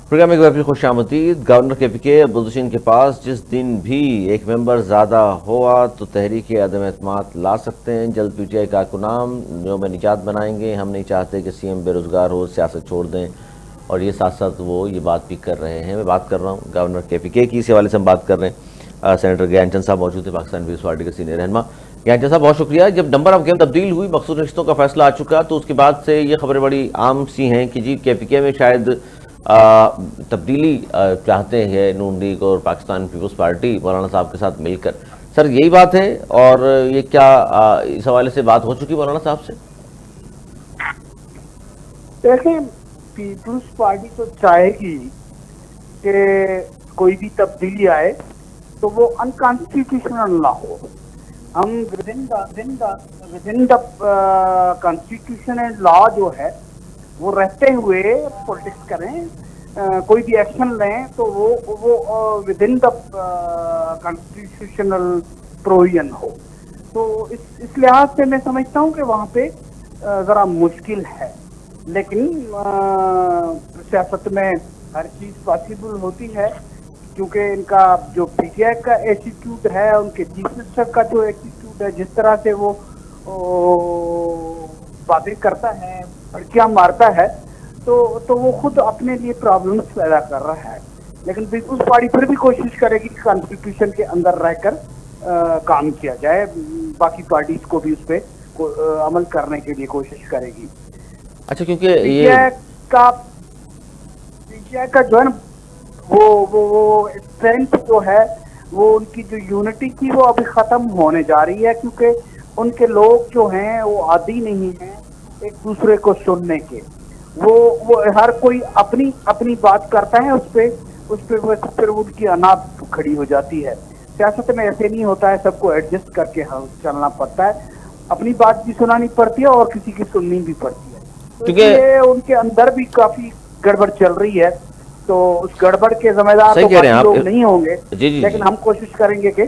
Programme एक बार फिर खुश आमदीद। गवर्नर KPK अब्दुल के पास जिस दिन भी एक मेंबर ज़्यादा हुआ तो तहरीक अदम एतमाद ला सकते हैं। जल्द PTI कारकुनान योम निजात बनाएंगे। हम नहीं चाहते कि CM बेरोज़गार हो, सियासत छोड़ दें। और ये साथ साथ वो ये बात भी कर रहे हैं। मैं बात कर रहा हूँ गवर्नर KPK की। इस हवाले से हम बात कर रहे हैं। सेनेटर ज्ञानचंद साहब मौजूद है, पाकिस्तान पीपल्स पार्टी के सीनियर रहनुमा। ज्ञानचंद साहब बहुत शुक्रिया। जब नंबर ऑफ गेम तब्दील हुई, मखसूस रिश्तों का फैसला आ चुका, तो उसके बाद से ये खबरें बड़ी आम सी हैं कि जी KPK में शायद तब्दीली चाहते हैं नून लीग और पाकिस्तान पीपल्स पार्टी मौलाना साहब के साथ मिलकर। सर यही बात है? और ये क्या इस हवाले से बात हो चुकी मौलाना साहब से? देखिए, पीपल्स पार्टी तो चाहेगी कि कोई भी तब्दीली आए तो वो अनकॉन्स्टिट्यूशनल ना हो। हम within the constitution and law जो है वो रहते हुए पॉलिटिक्स करें। कोई भी एक्शन लें तो वो विदिन द कॉन्स्टिट्यूशनल प्रोविजन हो। तो इस लिहाज से मैं समझता हूँ कि वहाँ पे ज़रा मुश्किल है, लेकिन सियासत में हर चीज़ पॉसिबल होती है, क्योंकि इनका जो PTI का एटीट्यूड है, उनके चीफ मिनिस्टर का जो एटीट्यूड है, जिस तरह से वो बातें करता है, भड़कियाँ मारता है, तो वो खुद अपने लिए प्रॉब्लम्स पैदा कर रहा है। लेकिन पीपल्स पार्टी फिर भी कोशिश करेगी कि कॉन्स्टिट्यूशन के अंदर रहकर काम किया जाए। बाकी पार्टीज को भी उस पर अमल करने के लिए कोशिश करेगी। अच्छा, क्योंकि ये PTI का जो है ना, वो स्ट्रेंथ जो है, वो उनकी जो यूनिटी थी वो अभी खत्म होने जा रही है, क्योंकि उनके लोग जो हैं वो आदी नहीं हैं एक दूसरे को सुनने के। वो हर कोई अपनी अपनी बात करता है, उस पे फिर उनकी अनाप खड़ी हो जाती है। सियासत में ऐसे नहीं होता है, सबको एडजस्ट करके चलना पड़ता है। अपनी बात भी सुनानी पड़ती है और किसी की सुननी भी पड़ती है। तो ये उनके अंदर भी काफी गड़बड़ चल रही है। तो उस गड़बड़ के जिम्मेदार तो बाकी लोग नहीं होंगे, लेकिन हम कोशिश करेंगे कि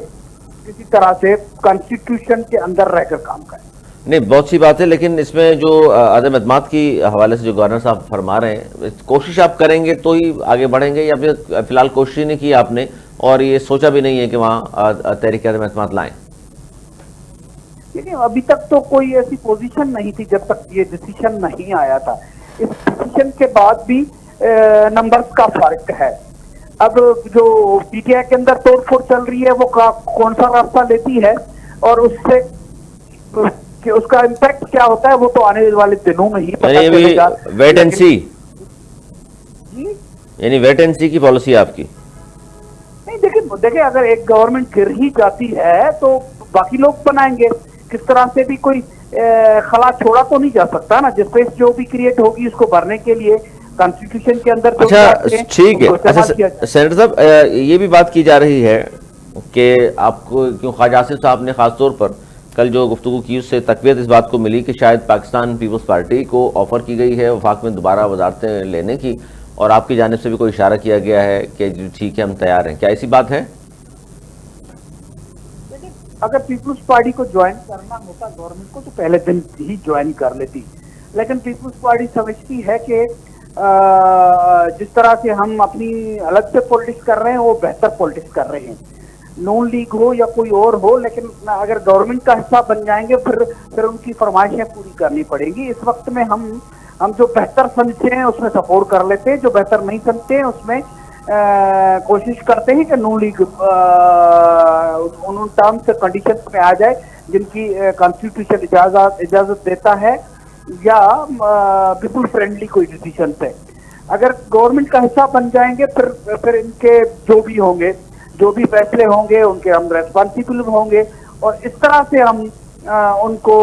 किसी तरह से कॉन्स्टिट्यूशन के अंदर रहकर काम करें। नहीं, बहुत सी बात है, लेकिन इसमें जो अदम एतमाद की हवाले से जो गवर्नर साहब फरमा रहे हैं, कोशिश आप करेंगे तो ही आगे बढ़ेंगे, या फिर फिलहाल कोशिश ही नहीं की आपने और ये सोचा भी नहीं है कि वहाँ तहरीक अदम एतमाद लाएं? देखिए, अभी तक तो कोई ऐसी पोजीशन नहीं थी जब तक ये डिसीजन नहीं आया था। इस डिसीजन के बाद भी नंबर्स का फर्क है। अब जो PTI के अंदर तोड़फोड़ चल रही है, वो कौन सा रास्ता लेती है और उससे कि उसका इम्पैक्ट क्या होता है, वो तो आने वाले दिनों में ही पता चलेगा। वेट एंड सी, यानी वेट एंड सी की पॉलिसी है आपकी? नहीं, देखिए अगर एक गवर्नमेंट गिर ही जाती है तो बाकी लोग बनाएंगे। किस तरह से भी कोई खला छोड़ा तो नहीं जा सकता ना। जिस जो भी क्रिएट होगी उसको भरने के लिए कॉन्स्टिट्यूशन के अंदर। अच्छा, ठीक है। अच्छा सेनेटर साहब, ये भी बात की जा रही है कि आपको क्यों ख्वाजा आसिफ साहब ने खासतौर पर कल जो गुफ्तगू की उससे तकवीत इस बात को मिली कि शायद पाकिस्तान पीपल्स पार्टी को ऑफर की गई है वफाक में दोबारा वजारतें लेने की, और आपकी जानिब से भी कोई इशारा किया गया है कि ठीक है हम तैयार हैं। क्या ऐसी बात है? अगर पीपल्स पार्टी को ज्वाइन करना होता गवर्नमेंट को तो पहले दिन ही ज्वाइन कर लेती, लेकिन पीपल्स पार्टी समझती है कि जिस तरह से हम अपनी अलग से पॉलिटिक्स कर रहे हैं वो बेहतर पॉलिटिक्स कर रहे हैं। नून लीग हो या कोई और हो, लेकिन अगर गवर्नमेंट का हिस्सा बन जाएंगे फिर उनकी फरमाइशें पूरी करनी पड़ेगी। इस वक्त में हम जो बेहतर समझते हैं उसमें सपोर्ट कर लेते हैं, जो बेहतर नहीं समझते हैं उसमें कोशिश करते हैं कि नून लीग उन टर्म्स से कंडीशंस में आ जाए जिनकी कॉन्स्टिट्यूशन इजाजत देता है, या बिल्कुल फ्रेंडली कोई डिसीजन से। अगर गवर्नमेंट का हिस्सा बन जाएंगे फिर इनके जो भी होंगे, जो भी फैसले होंगे उनके हम रेस्पॉन्सिबल होंगे, और इस तरह से हम उनको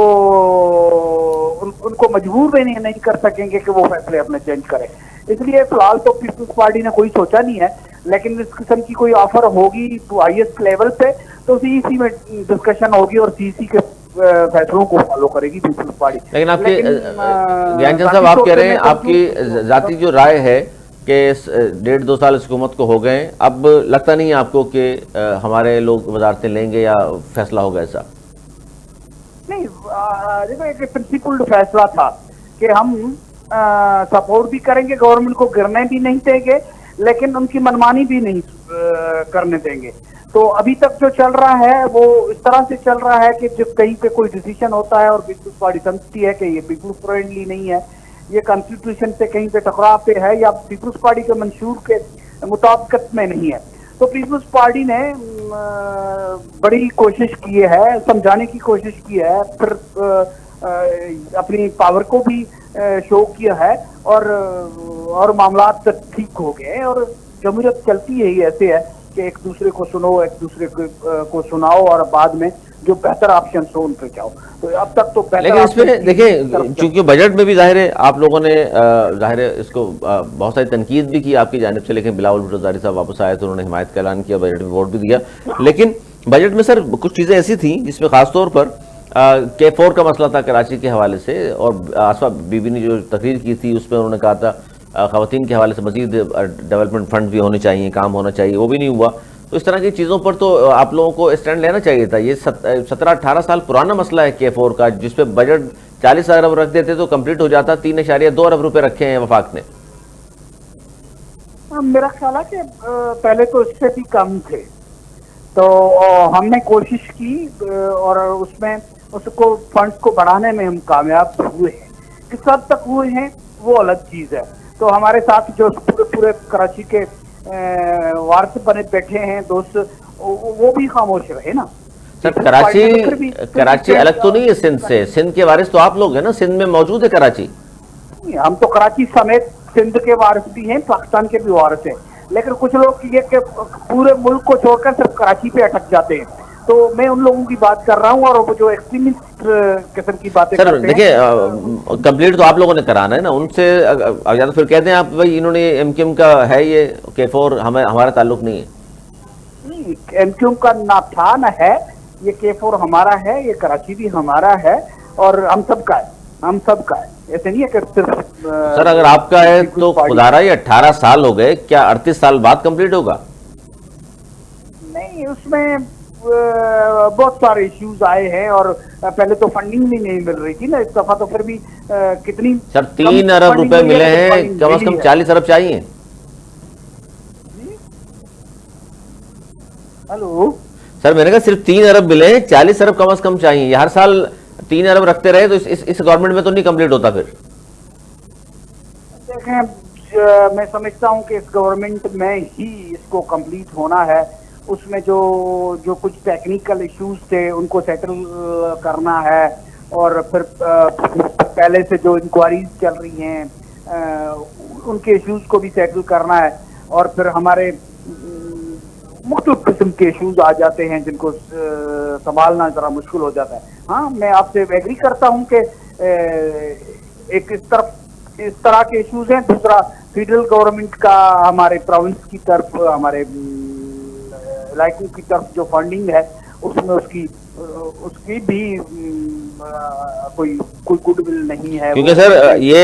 मजबूर भी नहीं कर सकेंगे कि वो फैसले अपने चेंज करें। इसलिए फिलहाल तो पीपल्स पार्टी ने कोई सोचा नहीं है, लेकिन इस किस्म की कोई ऑफर होगी तो हाईएस्ट लेवल पे तो CEC में डिस्कशन होगी और CEC के फैसलों को फॉलो करेगी पीपल्स पार्टी। लेकिन आपके ज्ञानचंद साहब, आप कह रहे हैं आपकी जाती जो राय है कि 1.5-2 साल इस हुकूमत को हो गए, अब लगता नहीं है आपको कि हमारे लोग वजारतें लेंगे या फैसला होगा ऐसा? नहीं, देखो एक प्रिंसिपल्ड फैसला था कि हम सपोर्ट भी करेंगे, गवर्नमेंट को गिरने भी नहीं देंगे, लेकिन उनकी मनमानी भी नहीं करने देंगे। तो अभी तक जो चल रहा है वो इस तरह से चल रहा है कि जब कहीं पे कोई डिसीजन होता है और पीपुल्स पार्टी समझती है कि ये पीपुल्स फ्रेंडली नहीं है, ये कॉन्स्टिट्यूशन से कहीं पे टकराव पे है या पीपुल्स पार्टी के मंशूर के मुताबिकत में नहीं है, तो पीपुल्स पार्टी ने बड़ी कोशिश की है, समझाने की कोशिश की है, फिर अपनी पावर को भी शो किया है और मामला ठीक हो गए। और जमहूरियत चलती है ही ऐसे है कि एक दूसरे को सुनो, एक दूसरे को सुनाओ और बाद में जो बेहतर ऑप्शन हो उन पे जाओ। तो अब तक तो लेकिन इसमें देखिए, चूंकि बजट में भी जाहिर है आप लोगों ने जाहिर है इसको बहुत सारी तनकीद भी की आपकी जानिब से, लेकिन बिलावल भुट्टो ज़ाहिरी साहब वापस आए तो उन्होंने हिमायत का ऐलान किया, बजट में वोट भी दिया। लेकिन बजट में सर कुछ चीज़ें ऐसी थी जिसमें खासतौर पर K4 का मसला था कराची के हवाले से, और आसफा बीबी ने जो तकरीर की थी उसमें उन्होंने कहा था ख़वातीन के हवाले से मज़ीद डेवलपमेंट फंड भी होने चाहिए, काम होना चाहिए, वो भी नहीं हुआ। तो इस तरह की चीज़ों पर तो आप लोगों को स्टैंड लेना चाहिए था। ये 17-18 साल पुराना मसला है K4 का, जिसपे बजट 40 अरब रख देते तो कंप्लीट हो जाता। 3.2 अरब रुपए रखे हैं वफाक ने। मेरा ख्याल है कि पहले तो इससे भी कम थे, तो हमने कोशिश की और उसमें उसको फंड्स को बढ़ाने में हम कामयाब हुए हैं। किस हद तक हुए हैं वो अलग चीज़ है। तो हमारे साथ जो पूरे कराची के वारिस बने बैठे हैं दोस्त, वो भी खामोश रहे ना। सर कराची अलग तो नहीं है सिंध से? सिंध के वारिस तो आप लोग हैं ना, सिंध में मौजूद है कराची। हम तो कराची समेत सिंध के वारिस भी हैं, पाकिस्तान के भी वारिस हैं, लेकिन कुछ लोग ये कि पूरे मुल्क को छोड़कर सिर्फ कराची पे अटक जाते हैं। तो मैं उन लोगों की बात कर रहा हूँ, और वो जो एक्सट्रीमिस्ट किस्म की बातें सर करते देखिए, कंप्लीट तो आप लोगों ने कराना है ना उनसे, या तो फिर कहते हैं आप भाई इन्होंने एमक्यूएम का है ये K4, हमारा ताल्लुक नहीं है। एमक्यूएम का ना था ना है, ये K4 हमारा है, ये कराची भी हमारा है और हम सबका है, हम सबका है। ऐसे नहीं है कि सिर्फ सर अगर आपका है तो खुदारा ये 18 साल हो गए, क्या 38 साल बाद कंप्लीट होगा? नहीं, उसमें बहुत सारे इश्यूज आए हैं और पहले तो फंडिंग भी नहीं मिल रही थी ना इस दफा, तो फिर भी कितनी सर 3 अरब रुपए मिले हैं, कम से कम 40 अरब चाहिए। हेलो सर मैंने कहा सिर्फ 3 अरब मिले हैं, 40 अरब कम से कम चाहिए। हर साल 3 अरब रखते रहे तो इस गवर्नमेंट में तो नहीं कंप्लीट होता। फिर देखें, मैं समझता हूं कि इस गवर्नमेंट में ही इसको कंप्लीट होना है। उसमें जो कुछ टेक्निकल इश्यूज थे उनको सेटल करना है, और फिर पहले से जो इंक्वायरीज चल रही हैं उनके इश्यूज को भी सेटल करना है, और फिर हमारे मुख्तलिफ किस्म के इश्यूज आ जाते हैं जिनको संभालना जरा मुश्किल हो जाता है। हाँ, मैं आपसे एग्री करता हूँ कि एक इस तरह के इश्यूज हैं। दूसरा, फेडरल गवर्नमेंट का हमारे प्रोविंस की तरफ, हमारे इलाकों की तरफ जो फंडिंग है उसमें उसकी भी कोई गुडविल नहीं है। क्योंकि सर ये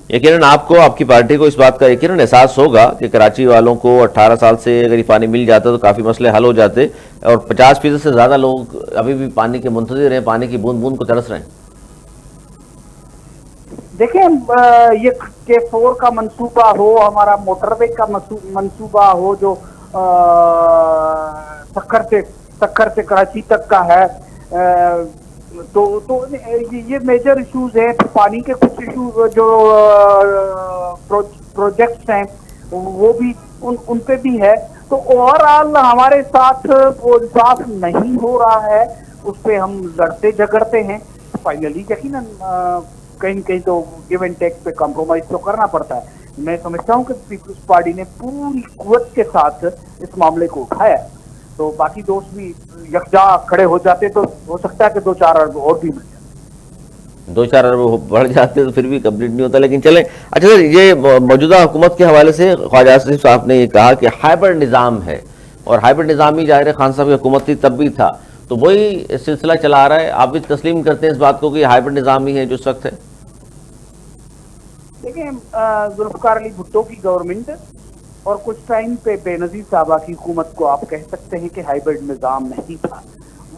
यकीनन आपको, आपकी पार्टी को इस बात का यकीनन एहसास होगा कि कराची वालों को 18 साल से अगर ये पानी मिल जाता तो काफी मसले हल हो जाते, और 50% से ज्यादा लोग अभी भी पानी के मुंतजिर हैं, पानी की बूंद बूंद को तरस रहे हैं। देखिए, ये K4 का मंसूबा हो, हमारा मोटरवे का मंसूबा हो जो सक्खर से कराची तक का है, तो ये मेजर इश्यूज हैं। पानी के कुछ इश्यूज जो प्रोजेक्ट्स हैं वो भी उन पे भी है। तो ओवरऑल हमारे साथ वो इंसाफ नहीं हो रहा है, उस पे हम लड़ते झगड़ते हैं। फाइनली यकीनन कहीं कहीं तो गिव एंड टेक पे कॉम्प्रोमाइज तो करना पड़ता है। मैं समझता हूँ कि पीपल्स पार्टी ने पूरी कुव्वत के साथ इस मामले को उठाया, तो बाकी दोस्त भी यकजा खड़े हो जाते तो हो सकता है कि 2-4 अरब और भी मिल जाए, 2-4 अरब बढ़ जाते तो फिर भी कंप्लीट नहीं होता। लेकिन चलें, अच्छा सर, ये मौजूदा हुकूमत के हवाले से ख्वाजा आसिफ साहब ने ये कहा कि हाइब्रिड निज़ाम है, और हाइब्रिड निज़ाम ही जाहिर है खान साहब की हुकूमत थी तब भी था, तो वही सिलसिला चला आ रहा है। आप भी तस्लीम करते हैं इस बात को कि हाइब्रिड निज़ाम ही है जो इस वक्त है? देखिए, जुल्फ़िकार अली भुट्टो की गवर्नमेंट और कुछ टाइम पे बेनज़ीर साहबा की हुकूमत को आप कह सकते हैं कि हाइब्रिड निज़ाम नहीं था।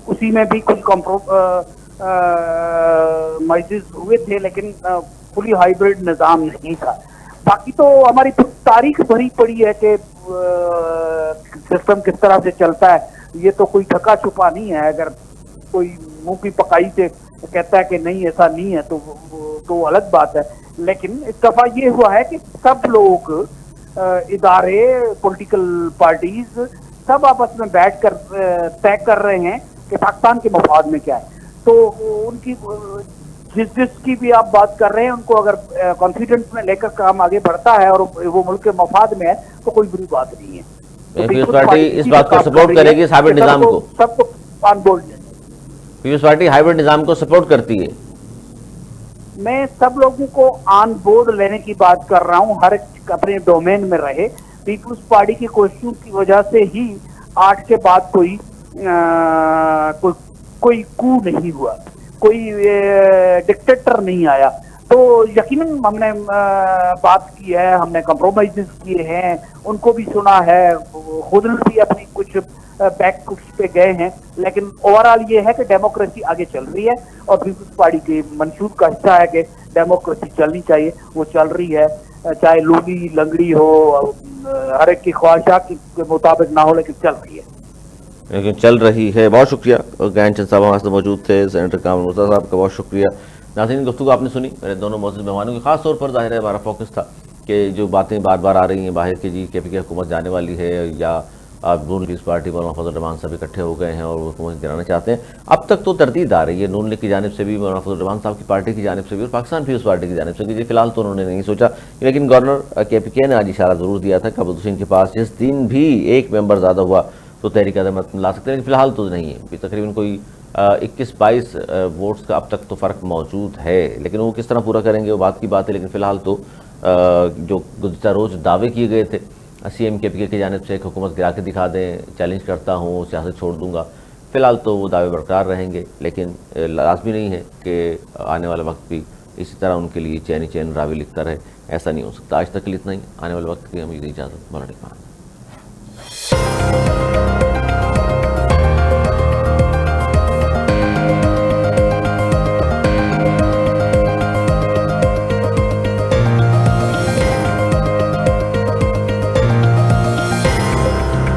उसी में भी कुछ कॉम्प्रोमाइज़ हुए थे, लेकिन फुली हाइब्रिड निज़ाम नहीं था। बाकी तो हमारी तारीख भरी पड़ी है कि सिस्टम किस तरह से चलता है, ये तो कोई ढका छुपा नहीं है। अगर कोई मुंह की पकाई से कहता है कि नहीं ऐसा नहीं है तो अलग बात है। लेकिन इस दफा ये हुआ है कि सब लोग, इदारे, पॉलिटिकल पार्टीज, सब आपस में बैठ कर तय कर रहे हैं कि पाकिस्तान के मफाद में क्या है। तो उनकी जिसकी भी आप बात कर रहे हैं, उनको अगर कॉन्फिडेंस में लेकर काम आगे बढ़ता है और वो मुल्क के मफाद में है तो कोई बुरी बात नहीं है। तो पीपल्स पार्टी इस बात को सपोर्ट करेगी, हाइब्रिड निजाम को, सबको ऑन बोर्ड है। पीपल्स पार्टी हाइब्रिड निजाम को सपोर्ट करती है। मैं सब लोगों को ऑन बोर्ड लेने की बात कर रहा हूं, हर एक अपने डोमेन में रहे। पीपल्स पार्टी की कोशिशों की वजह से ही 8 के बाद कोई कू नहीं हुआ, कोई डिक्टेटर नहीं आया। तो यकीनन हमने बात की है, हमने कॉम्प्रोमाइजेस किए हैं, उनको भी सुना है, खुद भी अपनी कुछ बैक कुछ पे गए हैं। लेकिन ओवरऑल ये है कि डेमोक्रेसी आगे चल रही है और पीपल्स पार्टी के मंशूर का हिस्सा है कि डेमोक्रेसी चलनी चाहिए, वो चल रही है। चाहे लूली लंगड़ी हो, हर एक की ख्वाहिशात के मुताबिक ना हो, लेकिन चल रही है। लेकिन चल रही है। बहुत शुक्रिया ज्ञानचंद साहब हमारे साथ मौजूद थे, सेनेटर कामरुल मुर्तज़ा साहब का बहुत शुक्रिया। नाज़रीन, गुफ्तगू आपने सुनी मेरे दोनों मौजूद मेहमानों की। खास तौर पर ज़ाहिर है हमारा फोकस था कि जो बातें बार बार आ रही हैं बाहर की, जी KPK हुकूमत जाने वाली है या नून पीस पार्टी मौलाना फजल रहमान साहब इकट्ठे हो गए हैं और वो हुकूमत गिराना चाहते हैं। अब तक तो तरदीद आ रही है नून लीग की जानिब से भी, मौलाना फजल रहमान साहब की पार्टी की जानिब से भी और पाकिस्तान पीपल्स पार्टी की जानिब से भी। फिलहाल तो उन्होंने नहीं सोचा, लेकिन गवर्नर KPK ने आज इशारा ज़रूर दिया था कि अब्दुल हुसैन के पास जिस दिन भी एक मेंबर ज़्यादा हुआ तो तहरीक अदमत ला सकते हैं, लेकिन फिलहाल तो नहीं है। अभी तकरीबन कोई 21-22 वोट्स का अब तक तो फ़र्क मौजूद है, लेकिन वो किस तरह पूरा करेंगे वो बात की बात है। लेकिन फ़िलहाल तो जो गुज़िश्ता रोज़ दावे किए गए थे CM KPK की जानिब से एक हुकूमत गिरा के दिखा दें, चैलेंज करता हूँ, सियासत छोड़ दूँगा, फ़िलहाल तो वो दावे बरकरार रहेंगे। लेकिन लाजमी नहीं है कि आने वाला वक्त भी इसी तरह उनके लिए चैन रावी लिखता रहे, ऐसा नहीं हो सकता। आज तक के लिए इतना ही, आने वाले वक्त की हमें इजाज़त। मौलाना